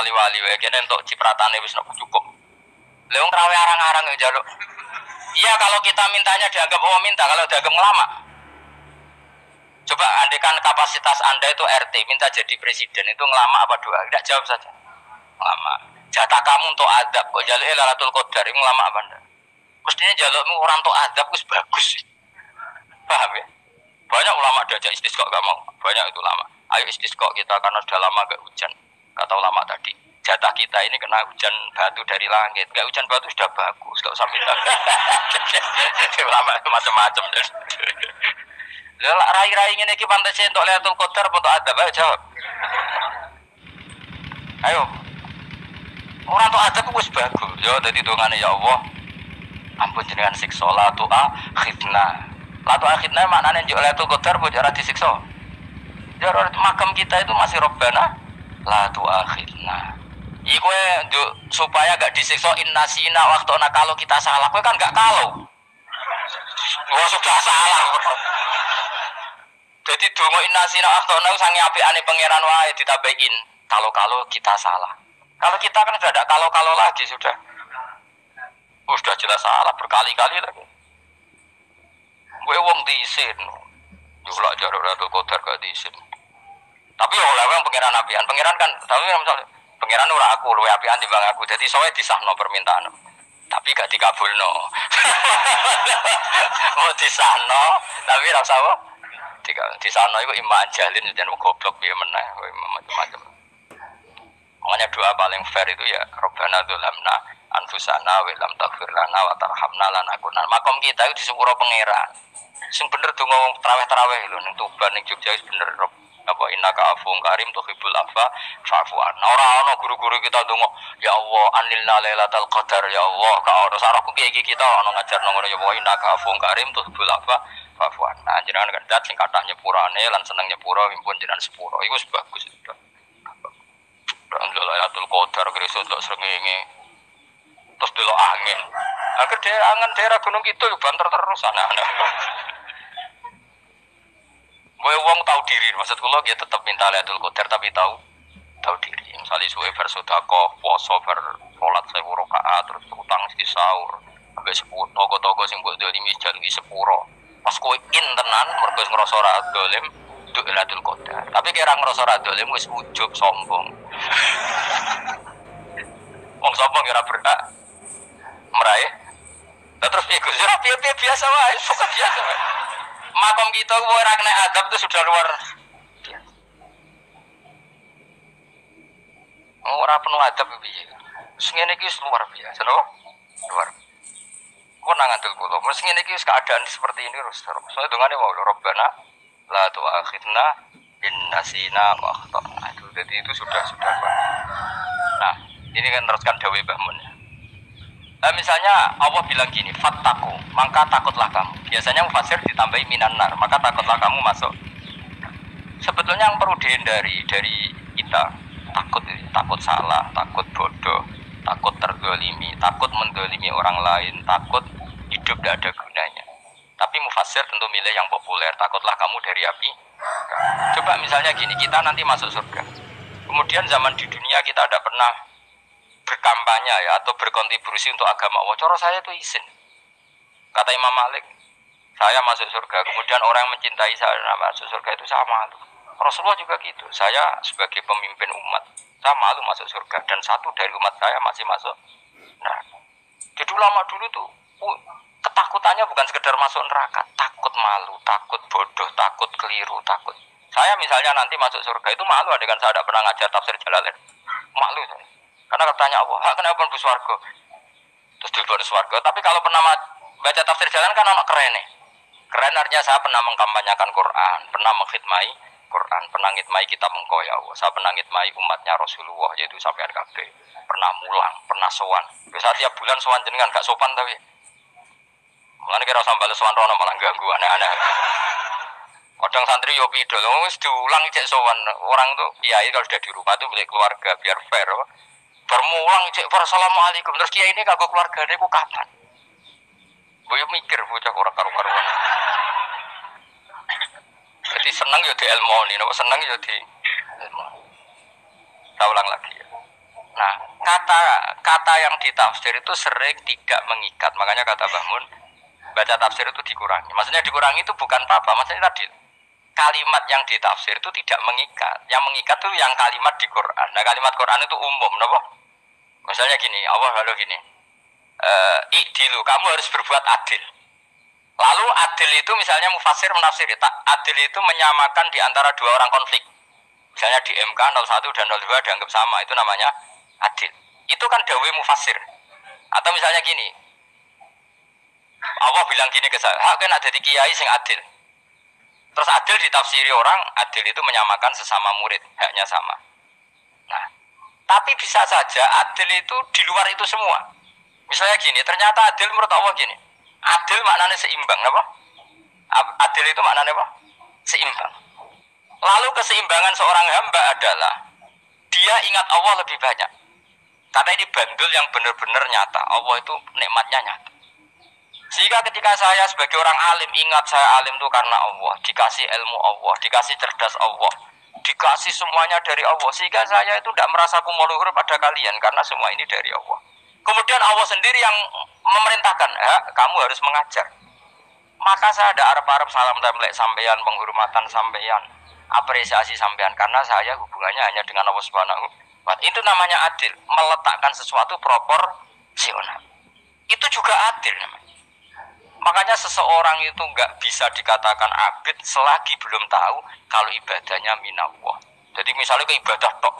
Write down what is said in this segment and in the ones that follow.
wali-wali wae kene entuk cipratane wis cukup. Lha wong trawe arang-arang yo njaluk. Iya kalau kita mintanya dianggap minta, kalau dianggap ngelama. Coba andekan kapasitas Anda itu RT, minta jadi presiden itu ngelama apa doa? Tidak, jawab saja. Ngelama. Jatah kamu untuk adab, kok jaluk Lailatul Qadar itu ngelama apa Anda? Mestinya jalukmu orang untuk adab itu bagus. Paham ya? Banyak ulama diajak istisqa gak mau. Banyak itu lama. Ayo istisqa kita karena sudah lama gak hujan. Kata ulama tadi. Jatah kita ini kena hujan batu dari langit. Gak hujan batu sudah bagus. Gak usah minta. Ulama macam-macam. Lah rai-rai ngene iki pantes entuk Lailatul Qadar apa untuk adab? Ayo jawab. Ayo. Orang untuk adab wis bagus. Yo dadi dongane ya Allah. Ampun jenengan siksa la tu'akhidna. La tu'akhidna maknane njuk Lailatul Qadar mbok ora disiksa. Ya makam kita itu masih Robbana la tu'akhidna. Iku supaya gak disiksa innasina waktu kalau kita salah. Kowe kan gak kalau. Wah sudah salah. Jadi donga innasina waktu sange apikane pangeran wae ditambahin. Kalau kita salah. Kalau kita kan sudah ada kalau lagi sudah. Sudah jelas salah berkali-kali lagi. Gue wong diisin. Julak jaruk Lailatul Qadar gak diisin. Tapi oleh wong pangeran apian. Pangeran kan tapi misalnya pangeran ora aku luwe apian timbang aku. Jadi sowe disahno permintaan. Tapi gak dikabulno. Mau disahno tapi ora usah wae. Disahno iku iman jalin jan goblok piye meneh macam-macam. Makanya doa paling fair itu ya Rabbana dzulamna anfusana wa lam taghfir lana wa tarhamna lanakunanna. Makom kita itu di sepuro pangeran. Sing bener donga wong traweh-traweh lho ning Tuban ning Jogja wis bener apa innaka afuwun karim tuhibbul afwa fa'fu anna. Ora ana guru-guru kita donga ya Allah anilna lailatul qadar ya Allah ka ono saraku iki kita ana ngajarno ngono ya Allah innaka afuwun karim tuhibbul afwa fa'fu anna. Jenengan kandat sing kathah nyepurane lan seneng nyepuro impun jenengan sepuro. Iku wis bagus itu. Lailatul Qadar gresuk tok srengenge. Terus delok angin. Akhir daerah Gunung Kidul banter terus anak-anak. Gue wong tahu diri, maksud kula dia tetap minta Lailatul Qadar tapi tahu diri. Misalnya suwe bersedekah, puasa salat 1000 rakaat terus utang di sahur. Sampai 10 togo-togo sing mbok dolimi jalmi sepuro. Pas kowe tenan mergo ngrasa ora dolim untuk Lailatul Qadar. Tapi kira ngrasa ora dolim wis ujub sombong. Wong sombong ora berhak meraih. Terus piye Gus? Ora piye biasa wae, pokok biasa wae. Makom kita ora kena adab itu sudah luar biasa. Ora penuh adab piye. Sing ngene iki luar biasa lho. Luar. Kok nang ngandel kula. Mesti ngene iki keadaan seperti ini terus. Soale dongane wae Rabbana la tu'akhidna in nasina wa akhtana. Jadi itu sudah. Nah, ini kan teruskan dawuh Mbah Mun. Misalnya Allah bilang gini, fattaku, maka takutlah kamu. Biasanya mufassir ditambahi minan nar, maka takutlah kamu masuk. Sebetulnya yang perlu dihindari dari kita, takut salah, takut bodoh, takut terzalimi, takut mendolimi orang lain, takut hidup tidak ada gunanya. Tapi mufassir tentu milih yang populer, takutlah kamu dari api. Coba misalnya gini, kita nanti masuk surga. Kemudian zaman di dunia kita tidak pernah berkampanye ya atau berkontribusi untuk agama Allah. Cara saya itu izin. Kata Imam Malik, saya masuk surga. Kemudian orang yang mencintai saya masuk surga itu saya malu. Rasulullah juga gitu. Saya sebagai pemimpin umat, saya malu masuk surga. Dan satu dari umat saya masih masuk neraka. Jadi ulama dulu tuh ketakutannya bukan sekedar masuk neraka, takut malu, takut bodoh, takut keliru, takut. Saya misalnya nanti masuk surga itu malu dengan saya tidak pernah ngajar tafsir Jalalain. Malu saya. Karena katanya Allah, kenapa pun swarga? Terus di swarga. Tapi kalau pernah baca tafsir Jalalain kan anak keren nih. Keren artinya saya pernah mengkampanyakan Quran, pernah mengkhidmai Quran, pernah ngitmai kitab engkau ya Allah. Saya pernah ngitmai umatnya Rasulullah yaitu sampean kabeh. Pernah mulang, pernah sowan. Biasa tiap bulan sowan jenengan gak sopan tapi. Mulane kira sambal sowan rono malah ganggu aneh-aneh. Kadang santri yo pidol, wis diulang cek sowan. Orang tuh kiai kalau sudah di rumah tuh milik keluarga biar fair. Bermulang cek assalamualaikum terus kiai ini kagak keluargane ku kapan? Boyo mikir bocah ora karu-karuan. Jadi senang yo di ilmu ini, senang yo di ilmu. Saya ulang lagi ya. kata yang ditafsir itu sering tidak mengikat. Makanya kata Mbah Mun, baca tafsir itu dikurangi. Maksudnya dikurangi itu bukan apa-apa. Maksudnya tadi kalimat yang ditafsir itu tidak mengikat. Yang mengikat itu yang kalimat di Quran. Nah kalimat Quran itu umum, kenapa? Misalnya gini, Allah lalu gini, i'dilu, kamu harus berbuat adil. Lalu adil itu misalnya mufassir menafsiri, adil itu menyamakan di antara dua orang konflik. Misalnya di MK 01 dan 02 dianggap sama, itu namanya adil. Itu kan dawe mufassir. Atau misalnya gini, Allah bilang gini ke saya, hak kan ada di kiai sing adil. Terus adil ditafsiri orang, adil itu menyamakan sesama murid, haknya sama. Nah, tapi bisa saja adil itu di luar itu semua. Misalnya gini, ternyata adil menurut Allah gini, adil maknanya seimbang, apa? Adil itu maknanya apa? Seimbang. Lalu keseimbangan seorang hamba adalah dia ingat Allah lebih banyak. Karena ini bandul yang benar-benar nyata. Allah itu nikmatnya nyata. Sehingga ketika saya sebagai orang alim ingat saya alim itu karena Allah, dikasih ilmu Allah, dikasih cerdas Allah, dikasih semuanya dari Allah. Sehingga saya itu tidak merasa kumuluhur pada kalian karena semua ini dari Allah. Kemudian Allah sendiri yang memerintahkan, kamu harus mengajar. Maka saya ada arep-arep salam templek sampeyan, penghormatan sampeyan, apresiasi sampeyan karena saya hubungannya hanya dengan Allah Subhanahu wa Ta'ala. Itu namanya adil, meletakkan sesuatu proporsional. Itu juga adil namanya. Makanya seseorang itu nggak bisa dikatakan abid selagi belum tahu kalau ibadahnya minallah. Jadi misalnya ke ibadah tok,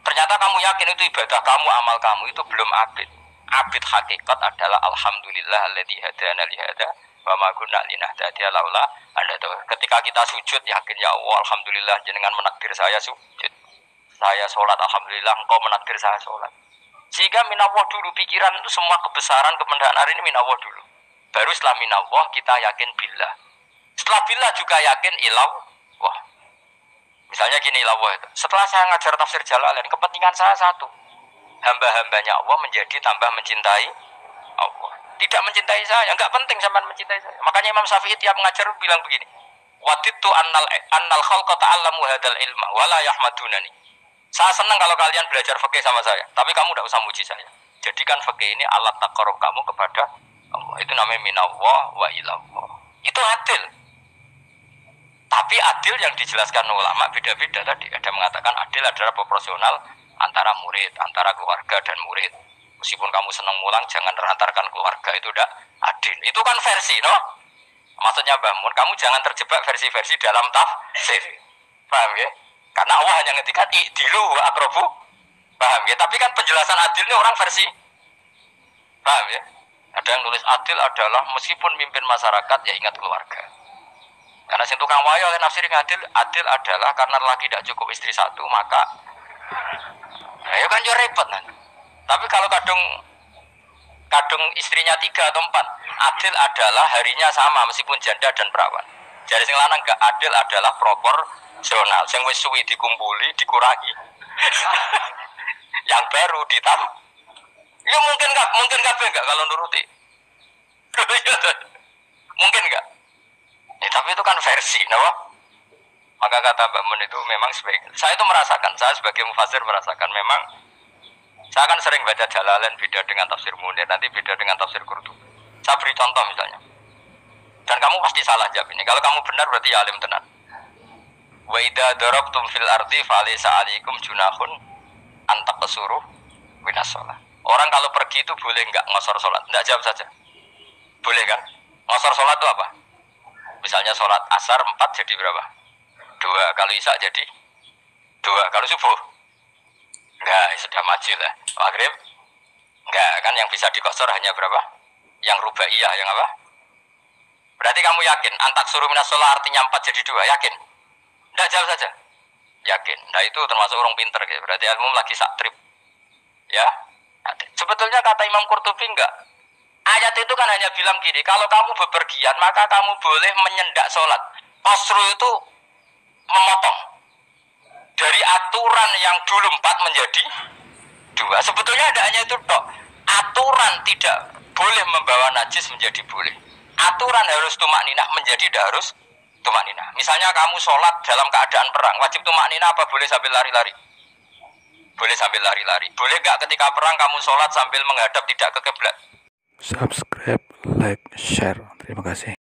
ternyata kamu yakin itu ibadah kamu, amal kamu itu belum abid. Abid hakikat adalah alhamdulillah alladzi hadana li hada wa ma kunna linahtadiya laula anda tahu. Ketika kita sujud yakin ya Allah, alhamdulillah jenengan menakdir saya sujud. Saya sholat, alhamdulillah engkau menakdir saya sholat. Sehingga minallah dulu, pikiran itu semua kebesaran kemendahan hari ini minallah dulu. Baru setelah minallah kita yakin billah. Setelah billah juga yakin illallah. Misalnya gini illallah itu. Setelah saya ngajar tafsir Jalalain, kepentingan saya satu. Hamba-hambanya Allah menjadi tambah mencintai Allah. Tidak mencintai saya, enggak penting sampean mencintai saya. Makanya Imam Syafi'i tiap mengajar bilang begini. Wadittu annal khalqa ta'allamu hadal ilma wala yahmadunani. Saya senang kalau kalian belajar fikih sama saya, tapi kamu tidak usah muji saya. Jadikan fikih ini alat taqarrub kamu kepada Allah. Itu namanya minallah wa ilallah. Itu adil. Tapi adil yang dijelaskan ulama beda-beda tadi. Ada mengatakan adil adalah proporsional antara murid, antara keluarga dan murid. Meskipun kamu senang mulang, jangan terantarkan keluarga, itu udah adil. Itu kan versi, no? Maksudnya Mbah Mun, kamu jangan terjebak versi-versi dalam tafsir. Paham ya? Karena Allah hanya ngetikan i'dilu wa aqrabu. Paham ya? Tapi kan penjelasan adil ini orang versi. Paham ya? Ada yang nulis adil adalah meskipun mimpin masyarakat ya ingat keluarga. Karena sing tukang wayo nafsir adil adalah karena laki tidak cukup istri satu, maka ya kan yo repot kan. Tapi kalau kadung istrinya 3 atau 4, adil adalah harinya sama meskipun janda dan perawan. Jadi sing lanang gak adil adalah proporsional. Sing wis suwi dikumpuli dikurangi. Yang baru ditambah. Ya mungkin enggak kalau nuruti. Mungkin enggak. Ya, tapi itu kan versi, no? Maka kata Mbak Mun itu memang saya itu merasakan, saya sebagai mufassir merasakan memang saya kan sering baca Jalalain beda dengan tafsir Munir, nanti beda dengan tafsir Qurtubi. Saya beri contoh misalnya. Dan kamu pasti salah jawab ini. Kalau kamu benar berarti alim tenan. Wa idza darabtum fil ardi falaysa 'alaikum junahun an taqsuru minas shalah. Orang kalau pergi itu boleh enggak ngosor sholat? Enggak, jawab saja. Boleh kan? Ngosor sholat itu apa? Misalnya sholat asar 4 jadi berapa? 2. Kalau isya jadi 2. Kalau subuh? Enggak, sudah maju lah. Maghrib? Enggak, kan yang bisa dikosor hanya berapa? Yang rubaiyah, yang apa? Berarti kamu yakin antak suruh minas sholat artinya 4 jadi 2, yakin? Enggak, jawab saja. Yakin. Nah itu termasuk orang pinter ya. Berarti ilmu lagi saktrip. Ya. Sebetulnya kata Imam Qurtubi enggak. Ayat itu kan hanya bilang gini, kalau kamu bepergian maka kamu boleh menyendak sholat. Qasru itu memotong. Dari aturan yang dulu 4 menjadi 2. Sebetulnya ada hanya itu tok. Aturan tidak boleh membawa najis menjadi boleh. Aturan harus tumak ninah menjadi tidak harus tumak ninah. Misalnya kamu sholat dalam keadaan perang, wajib tumak ninah apa boleh sambil lari-lari? Boleh sambil lari-lari. Boleh nggak ketika perang kamu sholat sambil menghadap tidak ke kiblat? Subscribe, like, share. Terima kasih.